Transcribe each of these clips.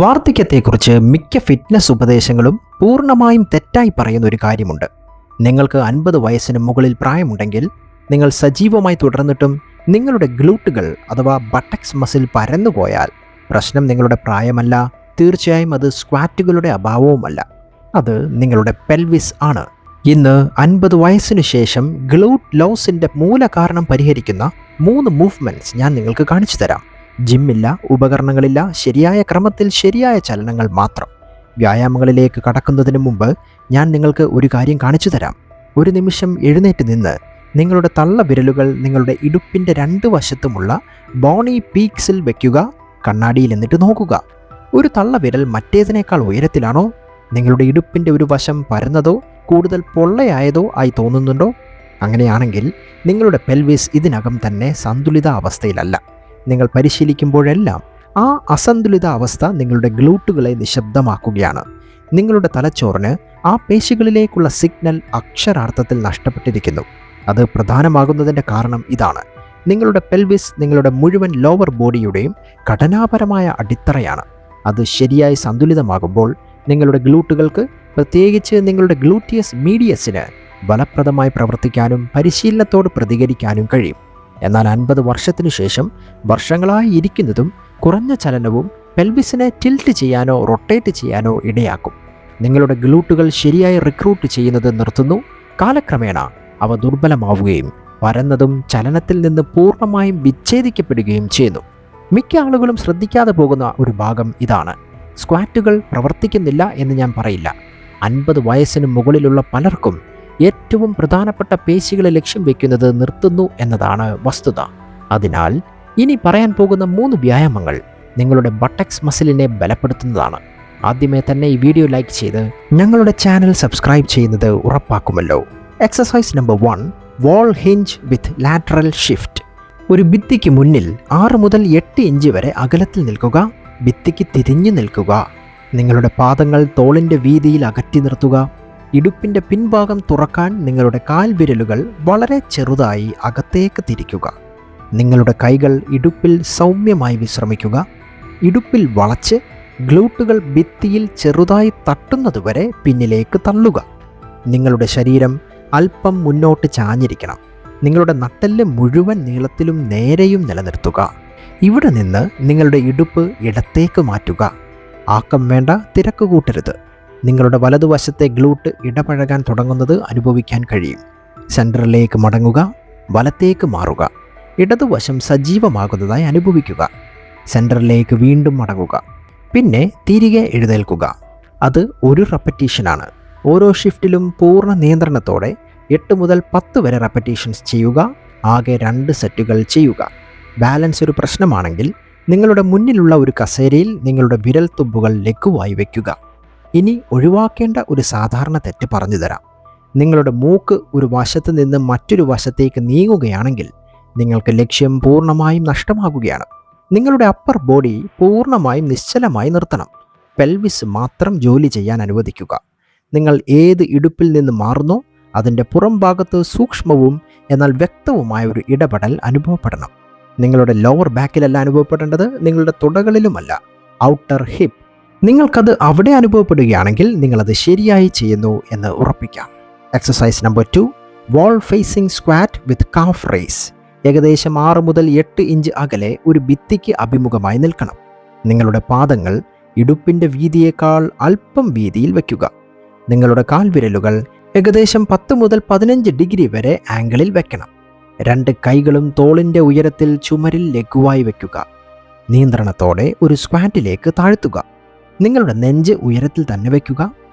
വാർദ്ധക്യത്തെക്കുറിച്ച് മിക്ക ഫിറ്റ്നസ് ഉപദേശങ്ങളും പൂർണ്ണമായും തെറ്റായി പറയുന്ന ഒരു കാര്യമുണ്ട്. നിങ്ങൾക്ക് 50 വയസ്സിന് മുകളിൽ പ്രായമുണ്ടെങ്കിൽ നിങ്ങൾ സജീവമായി തുടർന്നിട്ടും നിങ്ങളുടെ ഗ്ലൂട്ടുകൾ അഥവാ ബട്ടക്സ് മസിൽ പരന്നുപോയാൽ പ്രശ്നം നിങ്ങളുടെ പ്രായമല്ല, തീർച്ചയായും അത് സ്ക്വാറ്റുകളുടെ അഭാവവുമല്ല, അത് നിങ്ങളുടെ പെൽവിസ് ആണ്. ഇന്ന് 50 വയസ്സിനു ശേഷം ഗ്ലൂട്ട് ലോസിൻ്റെ മൂലകാരണം പരിഹരിക്കുന്ന 3 മൂവ്മെൻറ്റ്സ് ഞാൻ നിങ്ങൾക്ക് കാണിച്ചു തരാം. ജിമ്മില്ല, ഉപകരണങ്ങളില്ല, ശരിയായ ക്രമത്തിൽ ശരിയായ ചലനങ്ങൾ മാത്രം. വ്യായാമങ്ങളിലേക്ക് കടക്കുന്നതിന് മുമ്പ് ഞാൻ നിങ്ങൾക്ക് ഒരു കാര്യം കാണിച്ചു തരാം. ഒരു നിമിഷം എഴുന്നേറ്റ് നിന്ന് നിങ്ങളുടെ തള്ളവിരലുകൾ നിങ്ങളുടെ ഇടുപ്പിൻ്റെ 2 വശത്തുമുള്ള ബോണി പീക്സിൽ വയ്ക്കുക. കണ്ണാടിയിൽ എന്നിട്ട് നോക്കുക. ഒരു തള്ളവിരൽ മറ്റേതിനേക്കാൾ ഉയരത്തിലാണോ? നിങ്ങളുടെ ഇടുപ്പിൻ്റെ ഒരു വശം പരന്നതോ കൂടുതൽ പൊള്ളയായതോ ആയി തോന്നുന്നുണ്ടോ? അങ്ങനെയാണെങ്കിൽ നിങ്ങളുടെ പെൽവിസ് ഇതിനകം തന്നെ സന്തുലിത അവസ്ഥയിലല്ല. നിങ്ങൾ പരിശീലിക്കുമ്പോഴെല്ലാം ആ അസന്തുലിത അവസ്ഥ നിങ്ങളുടെ ഗ്ലൂട്ടുകളെ നിശബ്ദമാക്കുകയാണ്. നിങ്ങളുടെ തലച്ചോറിന് ആ പേശികളിലേക്കുള്ള സിഗ്നൽ അക്ഷരാർത്ഥത്തിൽ നഷ്ടപ്പെട്ടിരിക്കുന്നു. അത് പ്രധാനമാകുന്നതിൻ്റെ കാരണം ഇതാണ്. നിങ്ങളുടെ പെൽവിസ് നിങ്ങളുടെ മുഴുവൻ ലോവർ ബോഡിയുടെയും ഘടനാപരമായ അടിത്തറയാണ്. അത് ശരിയായി സന്തുലിതമാകുമ്പോൾ നിങ്ങളുടെ ഗ്ലൂട്ടുകൾക്ക്, പ്രത്യേകിച്ച് നിങ്ങളുടെ ഗ്ലൂട്ടിയസ് മീഡിയസിന് ഫലപ്രദമായി പ്രവർത്തിക്കാനും പരിശീലനത്തോട് പ്രതികരിക്കാനും കഴിയും. എന്നാൽ 50 വർഷത്തിനു ശേഷം വർഷങ്ങളായി ഇരിക്കുന്നതും കുറഞ്ഞ ചലനവും പെൽവിസിനെ ടിൽറ്റ് ചെയ്യാനോ റൊട്ടേറ്റ് ചെയ്യാനോ ഇടയാക്കും. നിങ്ങളുടെ ഗ്ലൂട്ടുകൾ ശരിയായി റിക്രൂട്ട് ചെയ്യുന്നത് നിർത്തുന്നു. കാലക്രമേണ അവ ദുർബലമാവുകയും പരന്നതും ചലനത്തിൽ നിന്ന് പൂർണ്ണമായും വിച്ഛേദിക്കപ്പെടുകയും ചെയ്യുന്നു. മിക്ക ആളുകളും ശ്രദ്ധിക്കാതെ പോകുന്ന ഒരു ഭാഗം ഇതാണ്. സ്ക്വാറ്റുകൾ പ്രവർത്തിക്കുന്നില്ല എന്ന് ഞാൻ പറയില്ല. 50 വയസ്സിന് മുകളിലുള്ള പലർക്കും ഏറ്റവും പ്രധാനപ്പെട്ട പേശികളെ ലക്ഷ്യം വയ്ക്കുന്നത് നിർത്തുന്നു എന്നതാണ് വസ്തുത. അതിനാൽ ഇനി പറയാൻ പോകുന്ന 3 വ്യായാമങ്ങൾ നിങ്ങളുടെ ബട്ടക്സ് മസിലിനെ ബലപ്പെടുത്തുന്നതാണ്. ആദ്യമേ തന്നെ ഈ വീഡിയോ ലൈക്ക് ചെയ്ത് ഞങ്ങളുടെ ചാനൽ സബ്സ്ക്രൈബ് ചെയ്യുന്നത് ഉറപ്പാക്കുമല്ലോ. എക്സസൈസ് നമ്പർ 1, വാൾ ഹിഞ്ച് വിത്ത് ലാറ്ററൽ ഷിഫ്റ്റ്. ഒരു ഭിത്തിക്ക് മുന്നിൽ 6 മുതൽ 8 ഇഞ്ച് വരെ അകലത്തിൽ നിൽക്കുക. ഭിത്തിക്ക് തിരിഞ്ഞു നിൽക്കുക. നിങ്ങളുടെ പാദങ്ങൾ തോളിൻ്റെ വീതിയിൽ അകറ്റി നിർത്തുക. ഇടുപ്പിൻ്റെ പിൻഭാഗം തുറക്കാൻ നിങ്ങളുടെ കാൽവിരലുകൾ വളരെ ചെറുതായി അകത്തേക്ക് തിരിക്കുക. നിങ്ങളുടെ കൈകൾ ഇടുപ്പിൽ സൗമ്യമായി വിശ്രമിക്കുക. ഇടുപ്പിൽ വളച്ച് ഗ്ലൂട്ടുകൾ ഭിത്തിയിൽ ചെറുതായി തട്ടുന്നതുവരെ പിന്നിലേക്ക് തള്ളുക. നിങ്ങളുടെ ശരീരം അല്പം മുന്നോട്ട് ചാഞ്ഞിരിക്കണം. നിങ്ങളുടെ നട്ടെല്ല് മുഴുവൻ നീളത്തിലും നേരെയും നിലനിർത്തുക. ഇവിടെ നിന്ന് നിങ്ങളുടെ ഇടുപ്പ് ഇടത്തേക്ക് മാറ്റുക. ആക്കം വേണ്ട, തിരക്ക് കൂട്ടരുത്. നിങ്ങളുടെ വലതുവശത്തെ ഗ്ലൂട്ട് ഇടപഴകാൻ തുടങ്ങുന്നത് അനുഭവിക്കാൻ കഴിയും. സെൻറ്ററിലേക്ക് മടങ്ങുക. വലത്തേക്ക് മാറുക. ഇടതുവശം സജീവമാകുന്നതായി അനുഭവിക്കുക. സെൻറ്ററിലേക്ക് വീണ്ടും മടങ്ങുക. പിന്നെ തിരികെ എഴുന്നേൽക്കുക. അത് ഒരു റെപ്പറ്റീഷനാണ്. ഓരോ ഷിഫ്റ്റിലും പൂർണ്ണ നിയന്ത്രണത്തോടെ 8 മുതൽ 10 വരെ റെപ്പറ്റീഷൻസ് ചെയ്യുക. ആകെ 2 സെറ്റുകൾ ചെയ്യുക. ബാലൻസ് ഒരു പ്രശ്നമാണെങ്കിൽ നിങ്ങളുടെ മുന്നിലുള്ള ഒരു കസേരയിൽ നിങ്ങളുടെ വിരൽത്തുമ്പുകൾ ലഘുവായി വയ്ക്കുക. ഇനി ഒഴിവാക്കേണ്ട ഒരു സാധാരണ തെറ്റ് പറഞ്ഞു തരാം. നിങ്ങളുടെ മൂക്ക് ഒരു വശത്ത് നിന്ന് മറ്റൊരു വശത്തേക്ക് നീങ്ങുകയാണെങ്കിൽ നിങ്ങൾക്ക് ലക്ഷ്യം പൂർണ്ണമായും നഷ്ടമാകുകയാണ്. നിങ്ങളുടെ അപ്പർ ബോഡി പൂർണ്ണമായും നിശ്ചലമായി നിർത്തണം. പെൽവിസ് മാത്രം ജോലി ചെയ്യാൻ അനുവദിക്കുക. നിങ്ങൾ ഏത് ഇടുപ്പിൽ നിന്ന് മാറുന്നോ അതിൻ്റെ പുറം ഭാഗത്ത് സൂക്ഷ്മവും എന്നാൽ വ്യക്തവുമായ ഒരു ഇടപെടൽ അനുഭവപ്പെടണം. നിങ്ങളുടെ ലോവർ ബാക്കിലല്ല അനുഭവപ്പെടേണ്ടത്, നിങ്ങളുടെ തുടകളിലുമല്ല. Outer hip. നിങ്ങൾക്കത് അവിടെ അനുഭവപ്പെടുകയാണെങ്കിൽ നിങ്ങളത് ശരിയായി ചെയ്യുന്നു എന്ന് ഉറപ്പിക്കാം. എക്സസൈസ് നമ്പർ 2, വാൾ ഫേസിംഗ് സ്ക്വാറ്റ് വിത്ത് കാഫ് റേസ്. ഏകദേശം 6 മുതൽ 8 ഇഞ്ച് അകലെ ഒരു ഭിത്തിക്ക് അഭിമുഖമായി നിൽക്കണം. നിങ്ങളുടെ പാദങ്ങൾ ഇടുപ്പിൻ്റെ വീതിയേക്കാൾ അല്പം വീതിയിൽ വയ്ക്കുക. നിങ്ങളുടെ കാൽവിരലുകൾ ഏകദേശം 10 മുതൽ 15 ഡിഗ്രി വരെ ആംഗിളിൽ വയ്ക്കണം. 2 കൈകളും തോളിൻ്റെ ഉയരത്തിൽ ചുമരിൽ ലഘുവായി വയ്ക്കുക. നിയന്ത്രണത്തോടെ ഒരു സ്ക്വാറ്റിലേക്ക് താഴ്ത്തുക. നിങ്ങളുടെ നെഞ്ച് ഉയരത്തിൽ തന്നെ വയ്ക്കുക.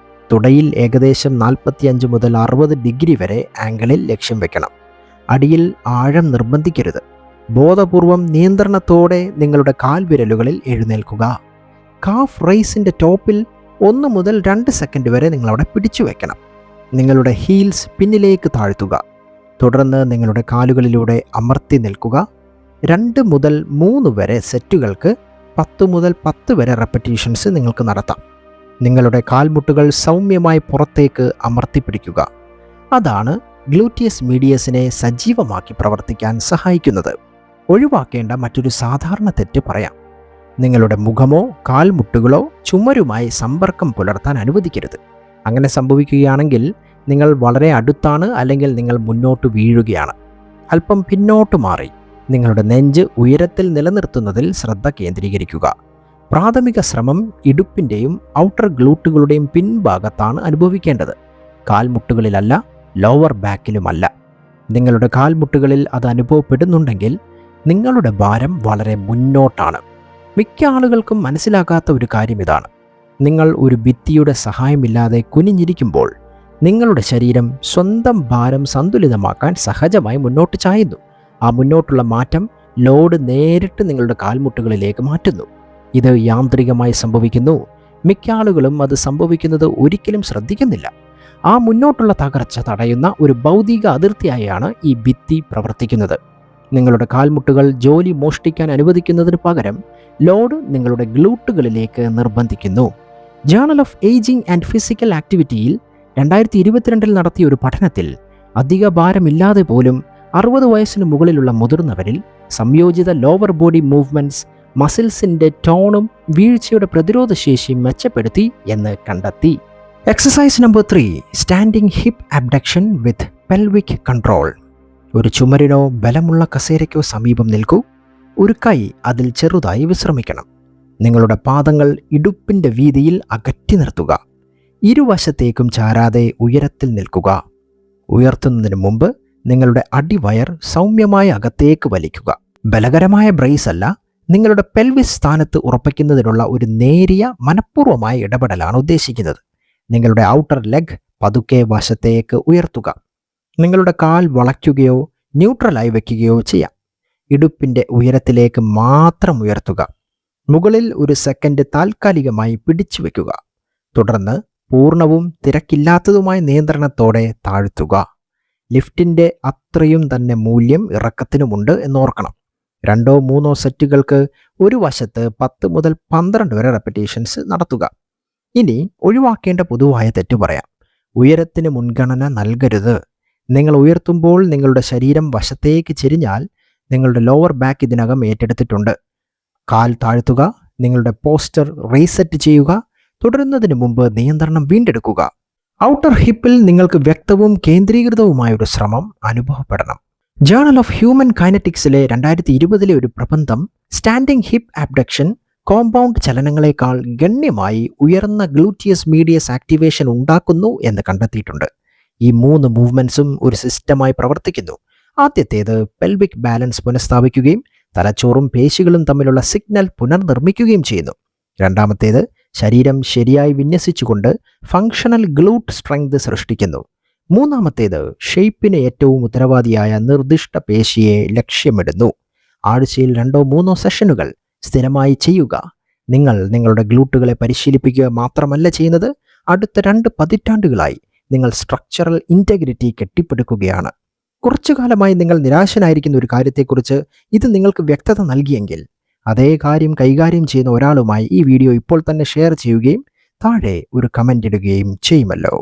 തുടയിൽ ഏകദേശം 45 മുതൽ 60 ഡിഗ്രി വരെ ആംഗിളിൽ ലക്ഷ്യം വെക്കണം. അടിയിൽ ആഴം നിർബന്ധിക്കരുത്. ബോധപൂർവം നിയന്ത്രണത്തോടെ നിങ്ങളുടെ കാൽവിരലുകളിൽ എഴുന്നേൽക്കുക. കാഫ് റേസിൻ്റെ ടോപ്പിൽ 1 മുതൽ 2 സെക്കൻഡ് വരെ നിങ്ങളവിടെ പിടിച്ചു വയ്ക്കണം. നിങ്ങളുടെ ഹീൽസ് പിന്നിലേക്ക് താഴ്ത്തുക. തുടർന്ന് നിങ്ങളുടെ കാലുകളിലൂടെ അമർത്തി നിൽക്കുക. 2 മുതൽ 3 വരെ സെറ്റുകൾക്ക് 10 മുതൽ 10 വരെ റെപ്പറ്റീഷൻസ് നിങ്ങൾക്ക് നടത്താം. നിങ്ങളുടെ കാൽമുട്ടുകൾ സൗമ്യമായി പുറത്തേക്ക് അമർത്തിപ്പിടിക്കുക. അതാണ് ഗ്ലൂട്ടിയസ് മീഡിയസിനെ സജീവമാക്കി പ്രവർത്തിക്കാൻ സഹായിക്കുന്നത്. ഒഴിവാക്കേണ്ട മറ്റൊരു സാധാരണ തെറ്റ് പറയാം. നിങ്ങളുടെ മുഖമോ കാൽമുട്ടുകളോ ചുമരുമായി സമ്പർക്കം പുലർത്താൻ അനുവദിക്കരുത്. അങ്ങനെ സംഭവിക്കുകയാണെങ്കിൽ നിങ്ങൾ വളരെ അടുത്താണ്, അല്ലെങ്കിൽ നിങ്ങൾ മുന്നോട്ട് വീഴുകയാണ്. അല്പം പിന്നോട്ട് മാറി നിങ്ങളുടെ നെഞ്ച് ഉയരത്തിൽ നിലനിർത്തുന്നതിൽ ശ്രദ്ധ കേന്ദ്രീകരിക്കുക. പ്രാഥമിക ശ്രമം ഇടുപ്പിൻ്റെയും ഔട്ടർ ഗ്ലൂട്ടുകളുടെയും പിൻഭാഗത്താണ് അനുഭവിക്കേണ്ടത്, കാൽമുട്ടുകളിലല്ല, ലോവർ ബാക്കിലുമല്ല. നിങ്ങളുടെ കാൽമുട്ടുകളിൽ അത് അനുഭവപ്പെടുന്നുണ്ടെങ്കിൽ നിങ്ങളുടെ ഭാരം വളരെ മുന്നോട്ടാണ്. മിക്ക ആളുകൾക്കും മനസ്സിലാകാത്ത ഒരു കാര്യം ഇതാണ്: നിങ്ങൾ ഒരു ഭിത്തിയുടെ സഹായമില്ലാതെ കുനിഞ്ഞിരിക്കുമ്പോൾ നിങ്ങളുടെ ശരീരം സ്വന്തം ഭാരം സന്തുലിതമാക്കാൻ സഹജമായി മുന്നോട്ട് ചായുന്നു. ആ മുന്നോട്ടുള്ള മാറ്റം ലോഡ് നേരിട്ട് നിങ്ങളുടെ കാൽമുട്ടുകളിലേക്ക് മാറ്റുന്നു. ഇത് യാന്ത്രികമായി സംഭവിക്കുന്നു. മിക്ക ആളുകളും അത് സംഭവിക്കുന്നത് ഒരിക്കലും ശ്രദ്ധിക്കുന്നില്ല. ആ മുന്നോട്ടുള്ള തകർച്ച തടയുന്ന ഒരു ഭൗതിക അതിർത്തിയായാണ് ഈ ഭിത്തി പ്രവർത്തിക്കുന്നത്. നിങ്ങളുടെ കാൽമുട്ടുകൾ ജോലി മോഷ്ടിക്കാൻ അനുവദിക്കുന്നതിന് പകരം ലോഡ് നിങ്ങളുടെ ഗ്ലൂട്ടുകളിലേക്ക് നിർബന്ധിക്കുന്നു. Journal of ageing and physical ആക്ടിവിറ്റിയിൽ 2022 നടത്തിയ ഒരു പഠനത്തിൽ അധിക ഭാരമില്ലാതെ പോലും 60 വയസ്സിന് മുകളിലുള്ള മുതിർന്നവരിൽ സംയോജിത ലോവർ ബോഡി മൂവ്മെൻറ്റ്സ് മസിൽസിൻ്റെ ടോണും വീഴ്ചയുടെ പ്രതിരോധശേഷിയും മെച്ചപ്പെടുത്തി എന്ന് കണ്ടെത്തി. Exercise number 3, standing hip abduction with pelvic control. ഒരു ചുമരിനോ ബലമുള്ള കസേരയ്ക്കോ സമീപം നിൽക്കൂ. ഒരു കൈ അതിൽ ചെറുതായി വിശ്രമിക്കണം. നിങ്ങളുടെ പാദങ്ങൾ ഇടുപ്പിൻ്റെ വീതിയിൽ അകറ്റി നിർത്തുക. ഇരുവശത്തേക്കും ചാരാതെ ഉയരത്തിൽ നിൽക്കുക. ഉയർത്തുന്നതിന് മുമ്പ് നിങ്ങളുടെ അടിവയർ സൗമ്യമായ അകത്തേക്ക് വലിക്കുക. ബലകരമായ ബ്രേസ് അല്ല, നിങ്ങളുടെ പെൽവിസ് സ്ഥാനത്ത് ഉറപ്പിക്കുന്നതിനുള്ള ഒരു നേരിയ മനഃപൂർവ്വമായ ഇടപെടലാണ് ഉദ്ദേശിക്കുന്നത്. നിങ്ങളുടെ ഔട്ടർ ലെഗ് പതുക്കെ വശത്തേക്ക് ഉയർത്തുക. നിങ്ങളുടെ കാൽ വളയ്ക്കുകയോ ന്യൂട്രലായി വയ്ക്കുകയോ ചെയ്യാം. ഇടുപ്പിൻ്റെ ഉയരത്തിലേക്ക് മാത്രം ഉയർത്തുക. മുകളിൽ ഒരു സെക്കൻഡ് താൽക്കാലികമായി പിടിച്ചു വയ്ക്കുക. തുടർന്ന് പൂർണ്ണവും തിരക്കില്ലാത്തതുമായ നിയന്ത്രണത്തോടെ താഴ്ത്തുക. ലിഫ്റ്റിൻ്റെ അത്രയും തന്നെ മൂല്യം ഇറക്കത്തിനുമുണ്ട് എന്നോർക്കണം. 2-3 സെറ്റുകൾക്ക് ഒരു വശത്ത് 10 മുതൽ 12 വരെ റെപ്പിറ്റേഷൻസ് നടത്തുക. ഇനി ഒഴിവാക്കേണ്ട പൊതുവായ തെറ്റ് പറയാം: ഉയരത്തിന് മുൻഗണന നൽകരുത്. നിങ്ങൾ ഉയർത്തുമ്പോൾ നിങ്ങളുടെ ശരീരം വശത്തേക്ക് ചെരിഞ്ഞാൽ നിങ്ങളുടെ ലോവർ ബാക്ക് ഇതിനകം ഏറ്റെടുത്തിട്ടുണ്ട്. കാൽ താഴ്ത്തുക. നിങ്ങളുടെ പോസ്റ്റർ റീസെറ്റ് ചെയ്യുക. തുടരുന്നതിന് മുമ്പ് നിയന്ത്രണം വീണ്ടെടുക്കുക. ഔട്ടർ ഹിപ്പിൽ നിങ്ങൾക്ക് വ്യക്തവും കേന്ദ്രീകൃതവുമായ ഒരു ശ്രമം അനുഭവപ്പെടണം. ജേണൽ ഓഫ് ഹ്യൂമൻ കൈനറ്റിക്സിലെ 2020 ഒരു പ്രബന്ധം സ്റ്റാൻഡിംഗ് ഹിപ്പ് അബ്ഡക്ഷൻ കോമ്പൗണ്ട് ചലനങ്ങളെക്കാൾ ഗണ്യമായി ഉയർന്ന ഗ്ലൂറ്റിയസ് മീഡിയസ് ആക്ടിവേഷൻ ഉണ്ടാക്കുന്നു എന്ന് കണ്ടെത്തിയിട്ടുണ്ട്. ഈ 3 മൂവ്മെൻറ്റ്സും ഒരു സിസ്റ്റമായി പ്രവർത്തിക്കുന്നു. ആദ്യത്തേത് പെൽവിക് ബാലൻസ് പുനഃസ്ഥാപിക്കുകയും തലച്ചോറും പേശികളും തമ്മിലുള്ള സിഗ്നൽ പുനർനിർമ്മിക്കുകയും ചെയ്യുന്നു. രണ്ടാമത്തേത് ശരീരം ശരിയായി വിന്യസിച്ചുകൊണ്ട് ഫങ്ഷണൽ ഗ്ലൂട്ട് സ്ട്രെങ്ത് സൃഷ്ടിക്കുന്നു. മൂന്നാമത്തേത് ഷേപ്പിന് ഏറ്റവും ഉത്തരവാദിയായ നിർദ്ദിഷ്ട പേശിയെ ലക്ഷ്യമിടുന്നു. ആഴ്ചയിൽ 2-3 സെഷനുകൾ സ്ഥിരമായി ചെയ്യുക. നിങ്ങൾ നിങ്ങളുടെ ഗ്ലൂട്ടുകളെ പരിശീലിപ്പിക്കുക മാത്രമല്ല ചെയ്യുന്നത്, അടുത്ത 2 പതിറ്റാണ്ടുകളായി നിങ്ങൾ സ്ട്രക്ചറൽ ഇൻറ്റഗ്രിറ്റി കെട്ടിപ്പടുക്കുകയാണ്. കുറച്ചു കാലമായി നിങ്ങൾ നിരാശനായിരിക്കുന്ന ഒരു കാര്യത്തെക്കുറിച്ച് ഇത് നിങ്ങൾക്ക് വ്യക്തത നൽകിയെങ്കിൽ അതേ കാര്യം കൈകാര്യം ചെയ്യുന്ന ഒരാളുമായി ഈ വീഡിയോ ഇപ്പോൾ തന്നെ ഷെയർ ചെയ്യുകയും താഴെ ഒരു കമൻ്റ് ഇടുകയും ചെയ്യുമല്ലോ.